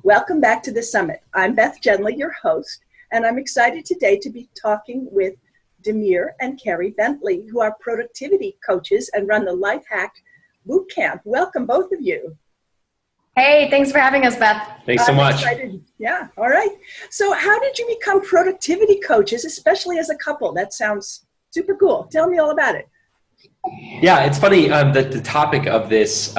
Welcome back to the Summit. I'm Beth Genly, your host, and I'm excited today to be talking with Demir and Carey Bentley, who are productivity coaches and run the Lifehack Bootcamp. Welcome, both of you. Hey, thanks for having us, Beth. Thanks so much. Excited. Yeah, all right. So how did you become productivity coaches, especially as a couple? That sounds super cool. Tell me all about it. Yeah, it's funny that the topic of this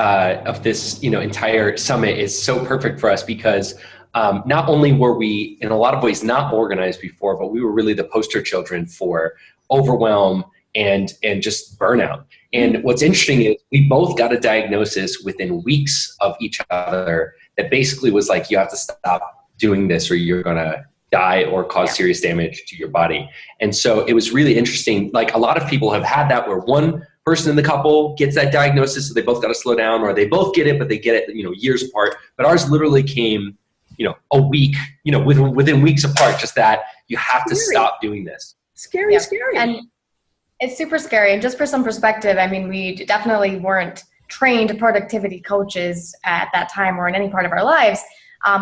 entire summit is so perfect for us because not only were we in a lot of ways not organized before, but we were really the poster children for overwhelm and just burnout. And what's interesting is we both got a diagnosis within weeks of each other that basically was like, you have to stop doing this or you're gonna die or cause serious damage to your body. And so it was really interesting. Like, a lot of people have had that where one person in the couple gets that diagnosis, so they both got to slow down, or they both get it, but they get it, years apart. But ours literally came, a week, within weeks apart, just that you have to stop doing this. Scary. And it's super scary. And just for some perspective, I mean, we definitely weren't trained productivity coaches at that time or in any part of our lives.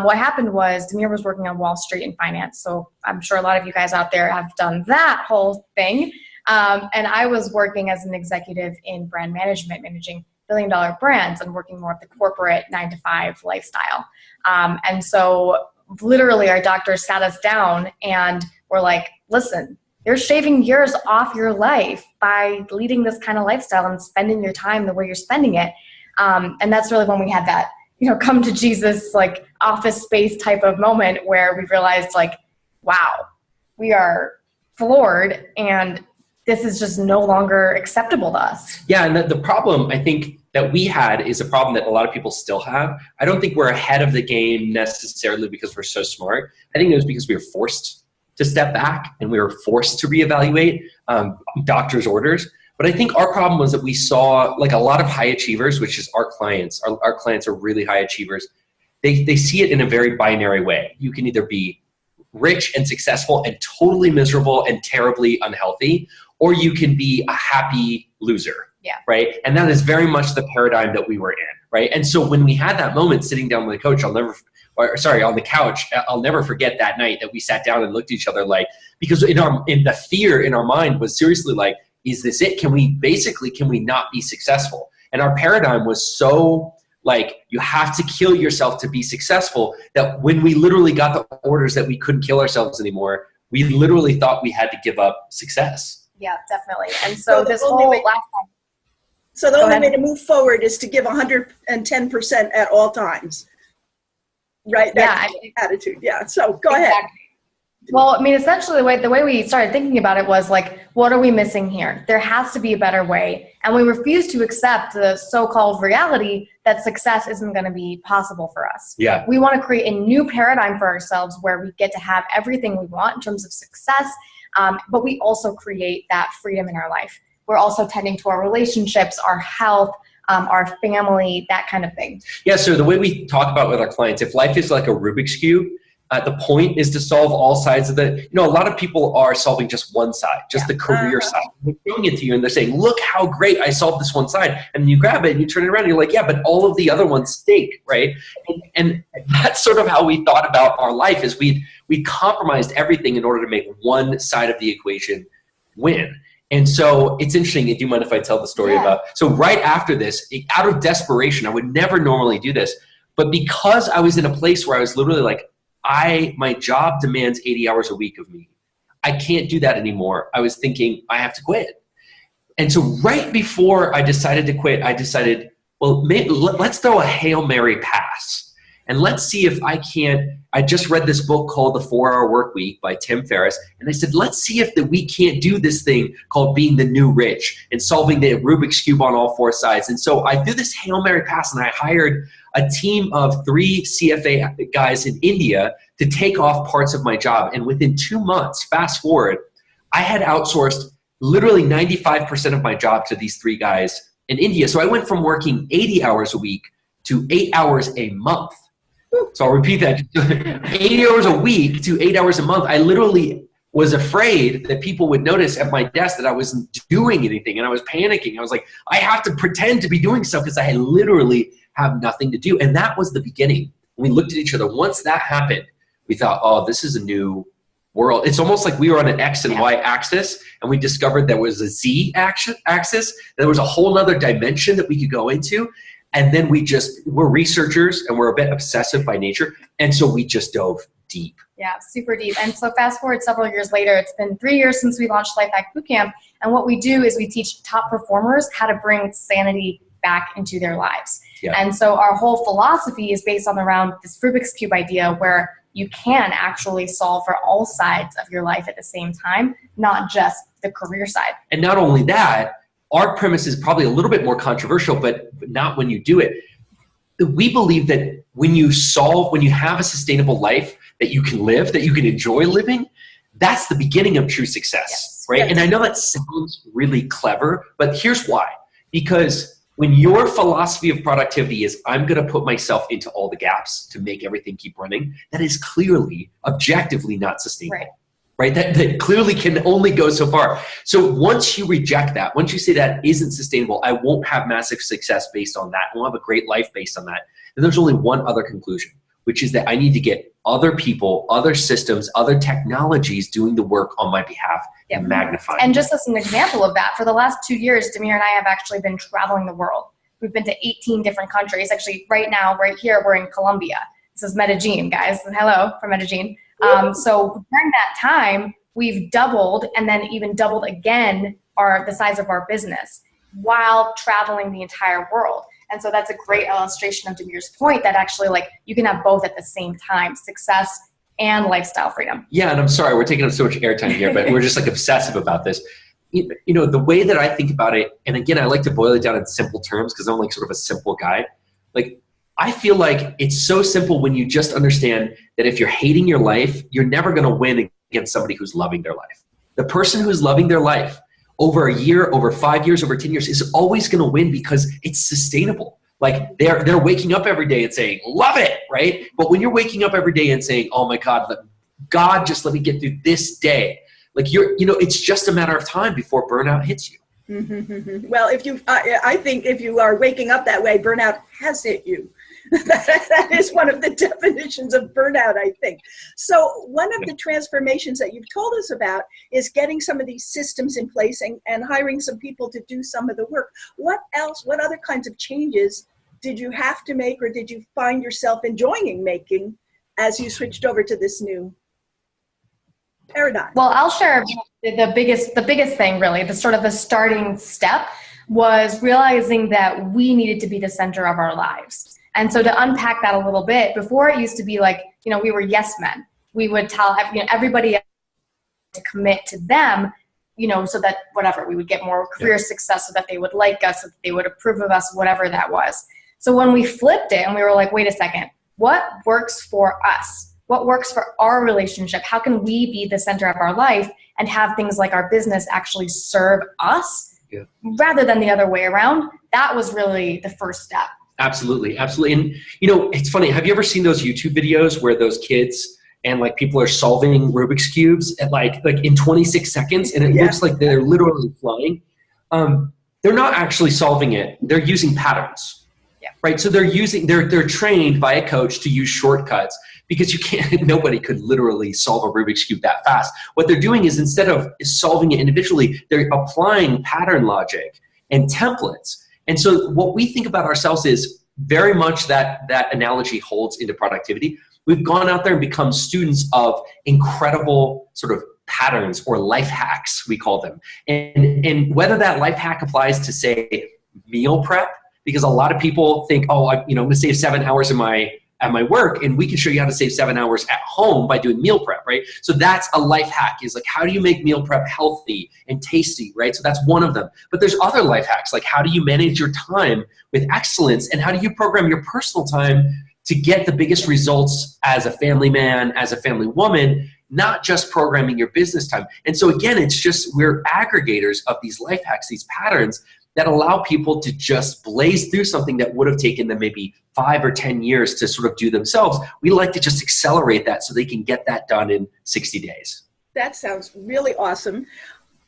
What happened was Demir was working on Wall Street in finance. So I'm sure a lot of you guys out there have done that whole thing. And I was working as an executive in brand management, managing billion-dollar brands and working more of the corporate 9-to-5 lifestyle. And so literally our doctors sat us down and were like, listen, you're shaving years off your life by leading this kind of lifestyle and spending your time the way you're spending it. And that's really when we had that, come to Jesus, like office space type of moment where we realized, like, wow, we are floored and this is just no longer acceptable to us. Yeah, and the problem I think that we had is a problem that a lot of people still have. I don't think we're ahead of the game necessarily because we're so smart. I think it was because we were forced to step back and we were forced to reevaluate doctor's orders. But I think our problem was that we saw, like, a lot of high achievers, which is our clients. Our clients are really high achievers. They see it in a very binary way. You can either be rich and successful and totally miserable and terribly unhealthy, or you can be a happy loser, right? And that is very much the paradigm that we were in, right? And so when we had that moment sitting down with the coach, on the couch, I'll never forget that night that we sat down and looked at each other, like, because in the fear in our mind was seriously like, is this it? Can we not be successful? And our paradigm was so like, you have to kill yourself to be successful, that when we literally got the orders that we couldn't kill ourselves anymore, we literally thought we had to give up success. Yeah, definitely. And so this whole last time. So the only way to move forward is to give 110% at all times. Right? That's the attitude. Yeah. So go ahead. Well, I mean, essentially the way we started thinking about it was like, what are we missing here? There has to be a better way. And we refuse to accept the so-called reality that success isn't going to be possible for us. Yeah. We want to create a new paradigm for ourselves where we get to have everything we want in terms of success, but we also create that freedom in our life. We're also tending to our relationships, our health, our family, that kind of thing. Yeah, so the way we talk about with our clients, if life is like a Rubik's Cube, the point is to solve all sides of the, a lot of people are solving just one side, just the career side. They're showing it to you and they're saying, look how great I solved this one side. And then you grab it and you turn it around and you're like, yeah, but all of the other ones stink, right? And that's sort of how we thought about our life, is we compromised everything in order to make one side of the equation win. And so it's interesting. Do you mind if I tell the story about, so right after this, out of desperation, I would never normally do this, but because I was in a place where I was literally like, my job demands 80 hours a week of me. I can't do that anymore. I was thinking I have to quit. And so right before I decided to quit, I decided, well, let's throw a Hail Mary pass. And let's see if I just read this book called The 4-Hour Workweek by Tim Ferriss. And I said, let's see if we can't do this thing called being the new rich and solving the Rubik's Cube on all four sides. And so I threw this Hail Mary pass and I hired a team of 3 CFA guys in India to take off parts of my job. And within 2 months, fast forward, I had outsourced literally 95% of my job to these 3 guys in India. So I went from working 80 hours a week to 8 hours a month. So I'll repeat that. 80 hours a week to 8 hours a month. I literally was afraid that people would notice at my desk that I wasn't doing anything, and I was panicking. I was like, I have to pretend to be doing stuff because I literally have nothing to do. And that was the beginning we looked at each other. Once that happened, we thought, oh, this is a new world. It's almost like we were on an X and Y axis, and we discovered there was a Z axis. There was a whole nother dimension that we could go into. And then we're researchers and we're a bit obsessive by nature. And so we just dove deep. Yeah, super deep. And so fast forward several years later, it's been 3 years since we launched Lifehack Bootcamp. And what we do is we teach top performers how to bring sanity back into their lives. Yeah. And so our whole philosophy is based on around this Rubik's Cube idea where you can actually solve for all sides of your life at the same time, not just the career side. And not only that, our premise is probably a little bit more controversial, but not when you do it. We believe that when you have a sustainable life that you can live, that you can enjoy living, that's the beginning of true success, yes. Right? Yes. And I know that sounds really clever, but here's why. Because when your philosophy of productivity is, I'm going to put myself into all the gaps to make everything keep running, that is clearly, objectively not sustainable. Right? That clearly can only go so far. So once you reject that, once you say that isn't sustainable, I won't have massive success based on that, I won't have a great life based on that, then there's only one other conclusion, which is that I need to get other people, other systems, other technologies doing the work on my behalf and magnifying. And just as an example of that, for the last 2 years, Demir and I have actually been traveling the world. We've been to 18 different countries. Actually, right now, right here, we're in Colombia. This is Medellin, guys. Hello from Medellin. So during that time, we've doubled and then even doubled again the size of our business while traveling the entire world. And so that's a great illustration of Demir's point that actually like you can have both at the same time, success and lifestyle freedom. Yeah, and I'm sorry, we're taking up so much airtime here, but we're just like obsessive about this. You know, the way that I think about it, and again, I like to boil it down in simple terms because I'm like sort of a simple guy. Like, I feel like it's so simple when you just understand that if you're hating your life, you're never going to win against somebody who's loving their life. The person who's loving their life over a year, over 5 years, over 10 years is always going to win because it's sustainable. Like they're waking up every day and saying, love it, right? But when you're waking up every day and saying, oh my God, just let me get through this day. Like it's just a matter of time before burnout hits you. Mm-hmm. Well, I think if you are waking up that way, burnout has hit you. That is one of the definitions of burnout, I think. So one of the transformations that you've told us about is getting some of these systems in place and hiring some people to do some of the work. What other kinds of changes did you have to make or did you find yourself enjoying making as you switched over to this new paradigm? Well, I'll share the biggest thing really, the sort of the starting step was realizing that we needed to be the center of our lives. And so to unpack that a little bit, before it used to be like, we were yes men. We would tell everybody to commit to them, so that whatever, we would get more career success so that they would like us, so that they would approve of us, whatever that was. So when we flipped it and we were like, wait a second, what works for us? What works for our relationship? How can we be the center of our life and have things like our business actually serve us rather than the other way around? That was really the first step. Absolutely. Absolutely. And it's funny. Have you ever seen those YouTube videos where those kids and like people are solving Rubik's Cubes at like in 26 seconds and it looks like they're literally flying? They're not actually solving it. They're using patterns, right? So they're trained by a coach to use shortcuts because nobody could literally solve a Rubik's Cube that fast. What they're doing is instead of solving it individually, they're applying pattern logic and templates. And so what we think about ourselves is very much that analogy holds into productivity. We've gone out there and become students of incredible sort of patterns or life hacks, we call them. And whether that life hack applies to, say, meal prep, because a lot of people think, I'm going to save 7 hours at my work, and we can show you how to save 7 hours at home by doing meal prep, right? So that's a life hack, is like, how do you make meal prep healthy and tasty, right? So that's one of them. But there's other life hacks, like how do you manage your time with excellence, and how do you program your personal time to get the biggest results as a family man, as a family woman, not just programming your business time. And so again, it's just, we're aggregators of these life hacks, these patterns that allow people to just blaze through something that would have taken them maybe 5 or 10 years to sort of do themselves. We like to just accelerate that so they can get that done in 60 days. That sounds really awesome.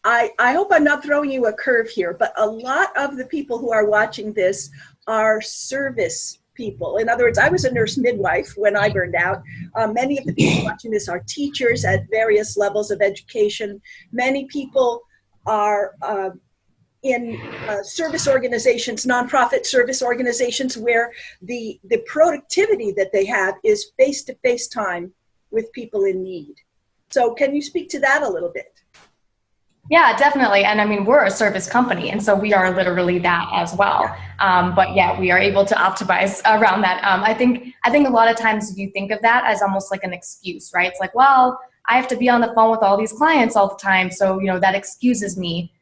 I hope I'm not throwing you a curve here, but a lot of the people who are watching this are service people. In other words, I was a nurse midwife when I burned out. Many of the people watching this are teachers at various levels of education. Many people are in service organizations, nonprofit service organizations, where the productivity that they have is face-to-face time with people in need. So can you speak to that a little bit? Yeah, definitely. And I mean, we're a service company, and so we are literally that as well. But yeah, we are able to optimize around that. I think a lot of times you think of that as almost like an excuse, right? It's like, well, I have to be on the phone with all these clients all the time, so that excuses me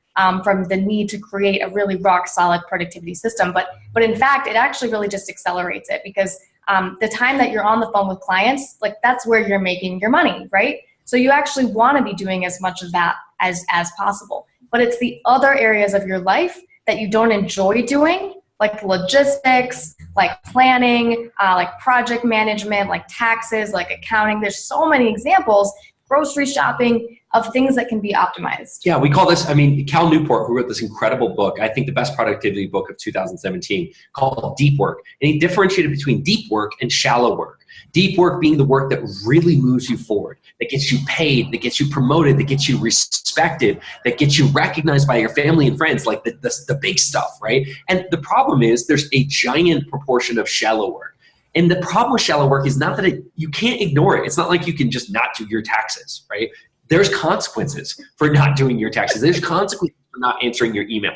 from the need to create a really rock solid productivity system. But in fact, it actually really just accelerates it, because the time that you're on the phone with clients, like that's where you're making your money, right? So you actually want to be doing as much of that as possible. But it's the other areas of your life that you don't enjoy doing, like logistics, like planning, like project management, like taxes, like accounting. There's so many examples, grocery shopping, of things that can be optimized. Yeah, we call this, Cal Newport, who wrote this incredible book, I think the best productivity book of 2017, called Deep Work. And he differentiated between deep work and shallow work. Deep work being the work that really moves you forward, that gets you paid, that gets you promoted, that gets you respected, that gets you recognized by your family and friends, like the big stuff, right? And the problem is there's a giant proportion of shallow work. And the problem with shallow work is not that you can't ignore it. It's not like you can just not do your taxes, right? There's consequences for not doing your taxes. There's consequences for not answering your email.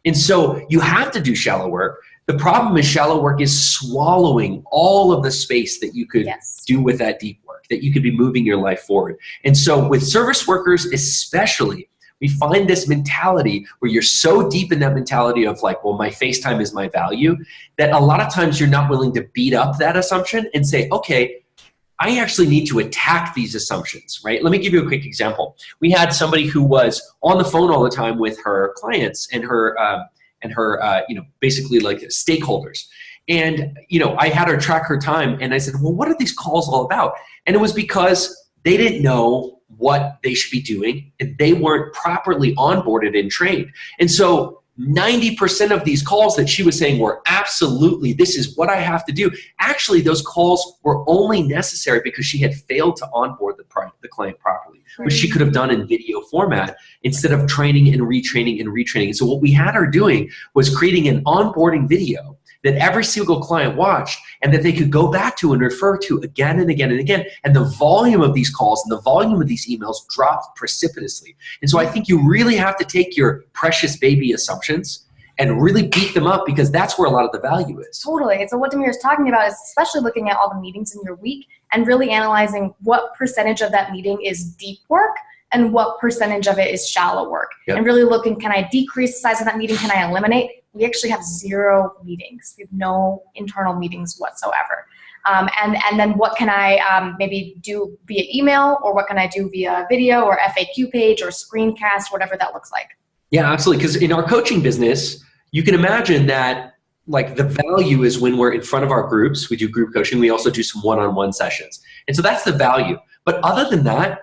And so you have to do shallow work. The problem is shallow work is swallowing all of the space that you could do with that deep work, that you could be moving your life forward. And so with service workers especially, we find this mentality where you're so deep in that mentality of like, well, my face time is my value, that a lot of times you're not willing to beat up that assumption and say, okay, I actually need to attack these assumptions, right? Let me give you a quick example. We had somebody who was on the phone all the time with her clients and her basically like stakeholders. And, I had her track her time, and I said, well, what are these calls all about? And it was because they didn't know what they should be doing, and they weren't properly onboarded and trained. And so 90% of these calls that she was saying were absolutely, this is what I have to do. Actually, those calls were only necessary because she had failed to onboard the client properly, which she could have done in video format instead of training and retraining and retraining. And so what we had her doing was creating an onboarding video that every single client watched and that they could go back to and refer to again and again and again. And the volume of these calls and the volume of these emails dropped precipitously. And so I think you really have to take your precious baby assumptions and really beat them up, because that's where a lot of the value is. Totally. So what Demir is talking about is especially looking at all the meetings in your week and really analyzing what percentage of that meeting is deep work and what percentage of it is shallow work. And really looking, can I decrease the size of that meeting? Can I eliminate? We actually have 0 meetings. We have no internal meetings whatsoever. And then what can I maybe do via email, or what can I do via video or FAQ page or screencast, whatever that looks like. Yeah, absolutely. Because in our coaching business, you can imagine that like the value is when we're in front of our groups. We do group coaching. We also do some one-on-one sessions. And so that's the value. But other than that,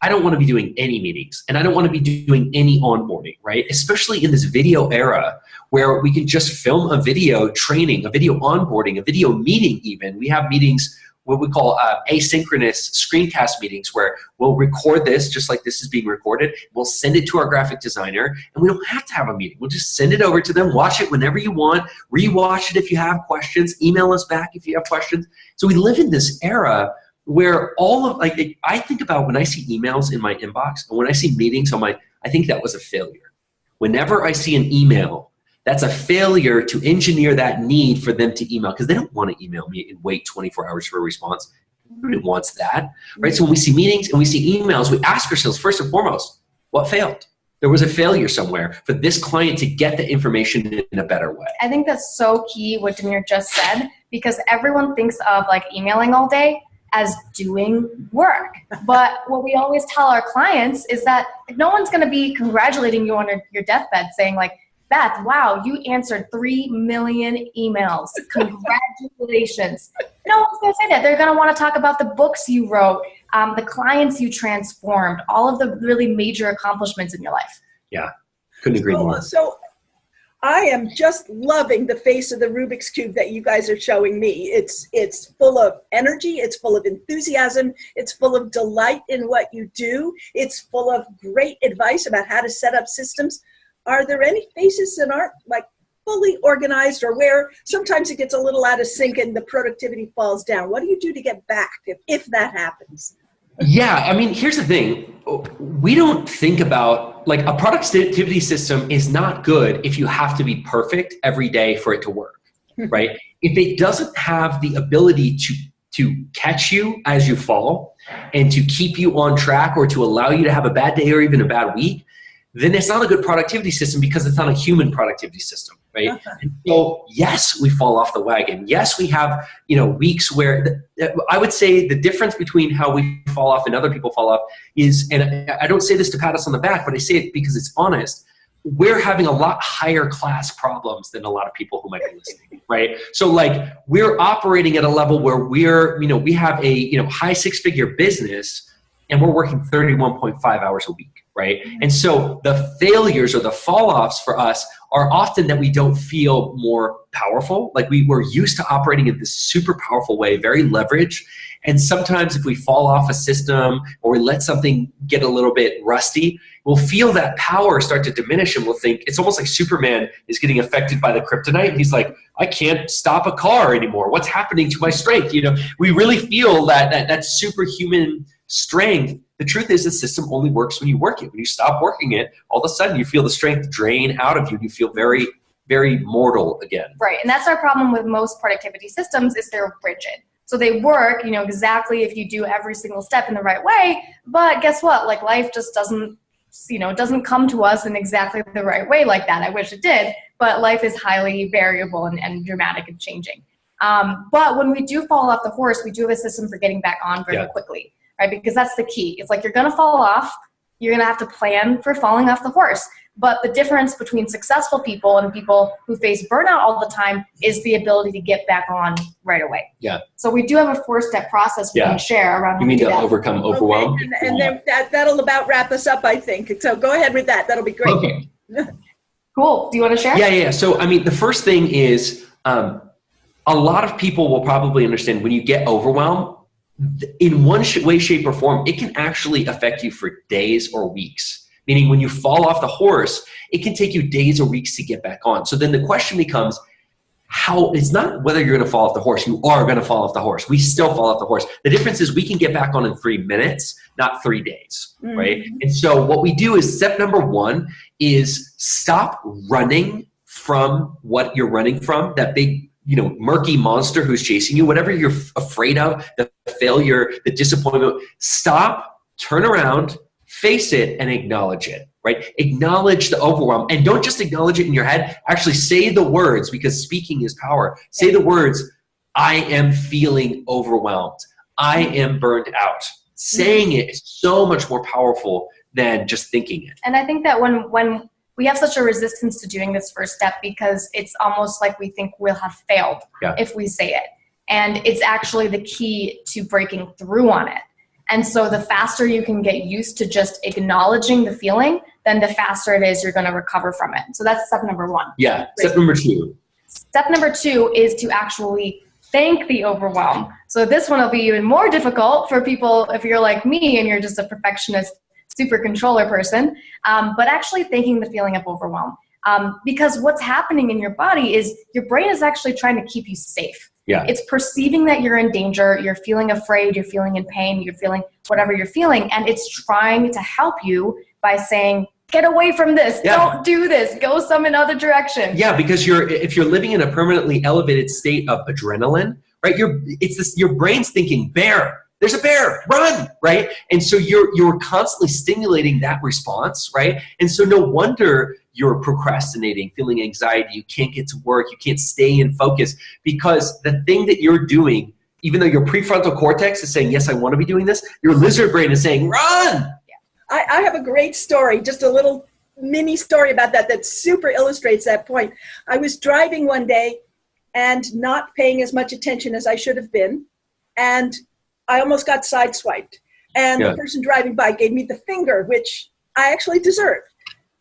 I don't want to be doing any meetings, and I don't want to be doing any onboarding, right? Especially in this video era where we can just film a video training, a video onboarding, a video meeting even. We have meetings, what we call asynchronous screencast meetings, where we'll record this just like this is being recorded. We'll send it to our graphic designer, and we don't have to have a meeting. We'll just send it over to them, watch it whenever you want, rewatch it if you have questions, email us back if you have questions. So we live in this era where I think about when I see emails in my inbox and when I see meetings I think that was a failure. Whenever I see an email, that's a failure to engineer that need for them to email, because they don't want to email me and wait 24 hours for a response. Nobody wants that, right? So when we see meetings and we see emails, we ask ourselves first and foremost, what failed? There was a failure somewhere for this client to get the information in a better way. I think that's so key what Demir just said, because everyone thinks of like emailing all day as doing work. But what we always tell our clients is that no one's going to be congratulating you on your deathbed saying like, Beth, wow, you answered 3 million emails. Congratulations. No one's going to say that. They're going to want to talk about the books you wrote, the clients you transformed, all of the really major accomplishments in your life. Yeah, couldn't agree more. So I am just loving the face of the Rubik's Cube that you guys are showing me. It's full of energy. It's full of enthusiasm. It's full of delight in what you do. It's full of great advice about how to set up systems. Are there any faces that aren't like fully organized, or where sometimes it gets a little out of sync and the productivity falls down? What do you do to get back if that happens? Yeah, I mean, here's the thing. We don't think about, like, a productivity system is not good if you have to be perfect every day for it to work, right? If it doesn't have the ability to catch you as you fall and to keep you on track or to allow you to have a bad day or even a bad week, then it's not a good productivity system because it's not a human productivity system, right? And so yes, we fall off the wagon. Yes, we have, weeks where I would say the difference between how we fall off and other people fall off is, and I don't say this to pat us on the back, but I say it because it's honest. We're having a lot higher class problems than a lot of people who might be listening, right? So like we're operating at a level where we have a, high six-figure business and we're working 31.5 hours a week. Right? And so the failures or the fall-offs for us are often that we don't feel more powerful. Like we were used to operating in this super powerful way, very leveraged. And sometimes if we fall off a system or we let something get a little bit rusty, we'll feel that power start to diminish and we'll think it's almost like Superman is getting affected by the kryptonite. And he's like, I can't stop a car anymore. What's happening to my strength? We really feel that superhuman strength. The truth is the system only works when you work it. When you stop working it, all of a sudden you feel the strength drain out of you. You feel very, very mortal again. Right, and that's our problem with most productivity systems is they're rigid. So they work, exactly if you do every single step in the right way, but guess what? Like life just doesn't come to us in exactly the right way like that. I wish it did, but life is highly variable and dramatic and changing. But when we do fall off the horse, we do have a system for getting back on very quickly. Right? Because that's the key. It's like you're going to fall off. You're going to have to plan for falling off the horse. But the difference between successful people and people who face burnout all the time is the ability to get back on right away. Yeah. So we do have a 4-step process we can share around. You mean to overcome overwhelm? Okay. And then that'll about wrap us up, I think. So go ahead with that. That'll be great. Okay. Cool. Do you want to share? Yeah. So, I mean, the first thing is a lot of people will probably understand when you get overwhelmed, in one way, shape, or form, it can actually affect you for days or weeks. Meaning when you fall off the horse, it can take you days or weeks to get back on. So then the question becomes, it's not whether you're going to fall off the horse. You are going to fall off the horse. We still fall off the horse. The difference is we can get back on in 3 minutes, not 3 days, right? And so what we do is step number 1 is stop running from what you're running from, that big murky monster who's chasing you, whatever you're afraid of, the failure, the disappointment. Stop, turn around, face it, and acknowledge it, right? Acknowledge the overwhelm. And don't just acknowledge it in your head. Actually say the words, because speaking is power. Say the words, I am feeling overwhelmed. I am burned out. Saying it is so much more powerful than just thinking it. And I think that when we have such a resistance to doing this first step because it's almost like we think we'll have failed if we say it. And it's actually the key to breaking through on it. And so the faster you can get used to just acknowledging the feeling, then the faster it is you're going to recover from it. So that's step number 1. Yeah. Step number 2. Step number 2 is to actually thank the overwhelm. So this one will be even more difficult for people if you're like me and you're just a perfectionist, super controller person, but actually thanking the feeling of overwhelm. Because what's happening in your body is your brain is actually trying to keep you safe. Yeah. It's perceiving that you're in danger, you're feeling afraid, you're feeling in pain, you're feeling whatever you're feeling, and it's trying to help you by saying, get away from this, don't do this, go some another direction. Yeah, because if you're living in a permanently elevated state of adrenaline, right, your brain's thinking, bear, there's a bear, run, right? And so you're constantly stimulating that response, right? And so no wonder you're procrastinating, feeling anxiety, you can't get to work, you can't stay in focus, because the thing that you're doing, even though your prefrontal cortex is saying, yes, I want to be doing this, your lizard brain is saying, run! I have a great story, just a little mini story about that super illustrates that point. I was driving one day and not paying as much attention as I should have been, and I almost got sideswiped. And the person driving by gave me the finger, which I actually deserved.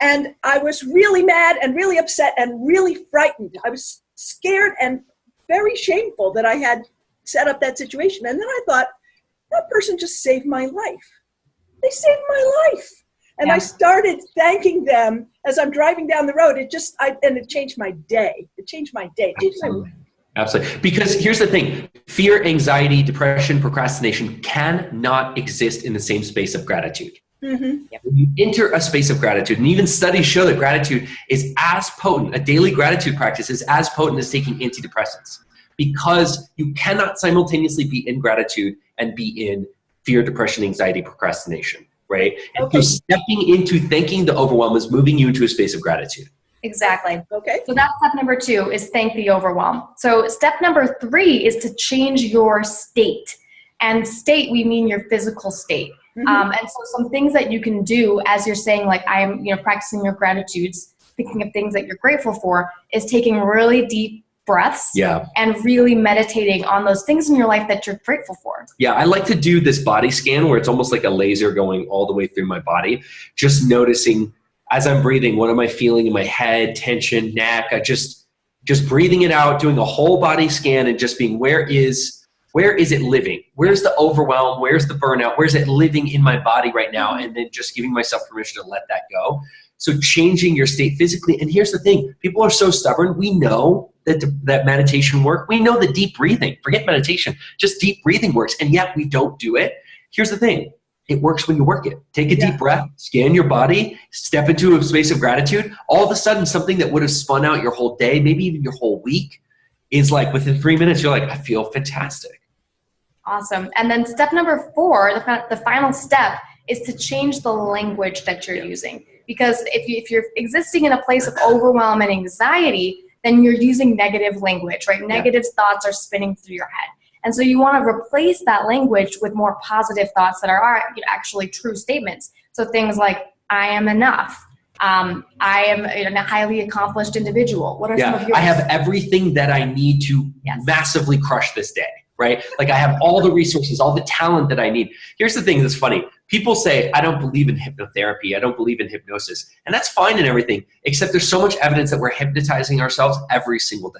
And I was really mad and really upset and really frightened. I was scared and very shameful that I had set up that situation. And then I thought, that person just saved my life. They saved my life. And I started thanking them as I'm driving down the road. It changed my day. It changed my day. Absolutely. Because here's the thing, fear, anxiety, depression, procrastination cannot exist in the same space of gratitude. Mm-hmm. When you enter a space of gratitude, and even studies show that gratitude is as potent, a daily gratitude practice is as potent as taking antidepressants, because you cannot simultaneously be in gratitude and be in fear, depression, anxiety, procrastination, right? Okay. And so stepping into thanking the overwhelm is moving you into a space of gratitude. Exactly. Okay. So that's step number 2 is thank the overwhelm. So step number 3 is to change your state. And state, we mean your physical state. Mm-hmm. And so some things that you can do as you're saying, like I'm, practicing your gratitudes, thinking of things that you're grateful for, is taking really deep breaths and really meditating on those things in your life that you're grateful for. Yeah, I like to do this body scan where it's almost like a laser going all the way through my body, just noticing as I'm breathing, what am I feeling in my head, tension, neck, just breathing it out, doing a whole body scan and just being, where is it living? Where's the overwhelm? Where's the burnout? Where's it living in my body right now? And then just giving myself permission to let that go. So changing your state physically. And here's the thing, people are so stubborn. We know that meditation works. We know that deep breathing, forget meditation, just deep breathing works. And yet we don't do it. Here's the thing, it works when you work it. Take a deep breath, scan your body, step into a space of gratitude. All of a sudden, something that would have spun out your whole day, maybe even your whole week, is like within 3 minutes, you're like, I feel fantastic. Awesome. And then step number 4, the final step, is to change the language that you're using. Because if you're existing in a place of overwhelm and anxiety, then you're using negative language, right? Negative thoughts are spinning through your head. And so you want to replace that language with more positive thoughts that are actually true statements. So things like, I am enough. I am a highly accomplished individual. What are some of yours? I have everything that I need to massively crush this day, right? Like I have all the resources, all the talent that I need. Here's the thing that's funny. People say, I don't believe in hypnotherapy. I don't believe in hypnosis. And that's fine and everything, except there's so much evidence that we're hypnotizing ourselves every single day.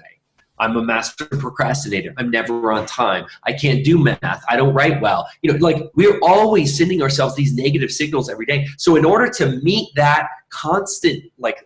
I'm a master procrastinator. I'm never on time. I can't do math. I don't write well. We're always sending ourselves these negative signals every day. So in order to meet that constant, what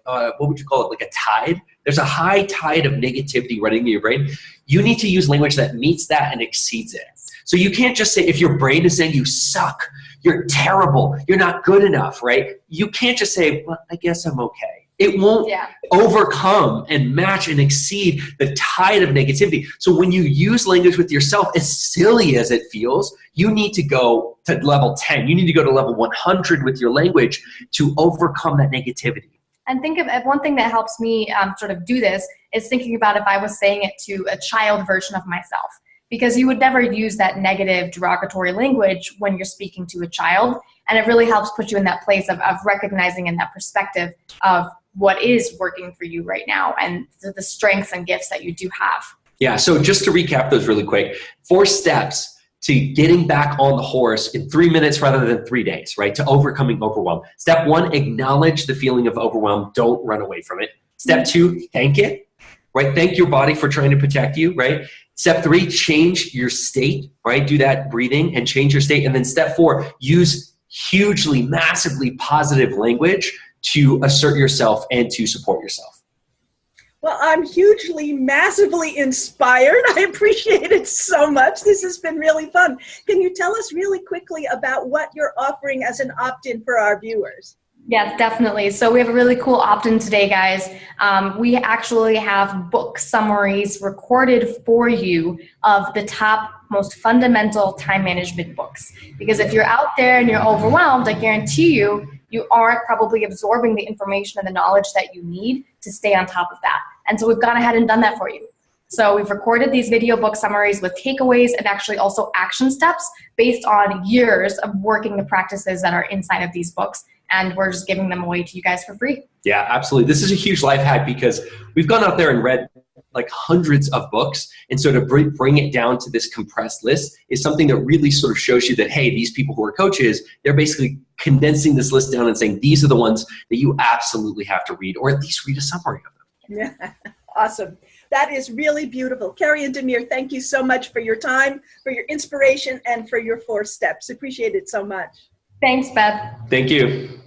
would you call it? Like a tide. There's a high tide of negativity running in your brain. You need to use language that meets that and exceeds it. So you can't just say, if your brain is saying you suck, you're terrible, you're not good enough, right? You can't just say, well, I guess I'm okay. It won't overcome and match and exceed the tide of negativity. So when you use language with yourself, as silly as it feels, you need to go to level 10. You need to go to level 100 with your language to overcome that negativity. And think of one thing that helps me sort of do this is thinking about if I was saying it to a child version of myself. Because you would never use that negative derogatory language when you're speaking to a child. And it really helps put you in that place of recognizing and that perspective of what is working for you right now and the strengths and gifts that you do have. Yeah, so just to recap those really quick, 4 steps to getting back on the horse in 3 minutes rather than 3 days, right? To overcoming overwhelm. Step 1, acknowledge the feeling of overwhelm. Don't run away from it. Step 2, thank it, right? Thank your body for trying to protect you, right? Step 3, change your state, right? Do that breathing and change your state. And then step 4, use hugely, massively positive language to assert yourself and to support yourself. Well, I'm hugely, massively inspired. I appreciate it so much. This has been really fun. Can you tell us really quickly about what you're offering as an opt-in for our viewers? Yes, definitely. So we have a really cool opt-in today, guys. We actually have book summaries recorded for you of the top most fundamental time management books. Because if you're out there and you're overwhelmed, I guarantee you aren't probably absorbing the information and the knowledge that you need to stay on top of that. And so we've gone ahead and done that for you. So we've recorded these video book summaries with takeaways and actually also action steps based on years of working the practices that are inside of these books. And we're just giving them away to you guys for free. Yeah, absolutely. This is a huge life hack because we've gone out there and read like hundreds of books. And so to bring it down to this compressed list is something that really sort of shows you that, hey, these people who are coaches, they're basically condensing this list down and saying, these are the ones that you absolutely have to read, or at least read a summary of them. Yeah, awesome. That is really beautiful. Carey and Demir, thank you so much for your time, for your inspiration, and for your 4 steps. Appreciate it so much. Thanks, Beth. Thank you.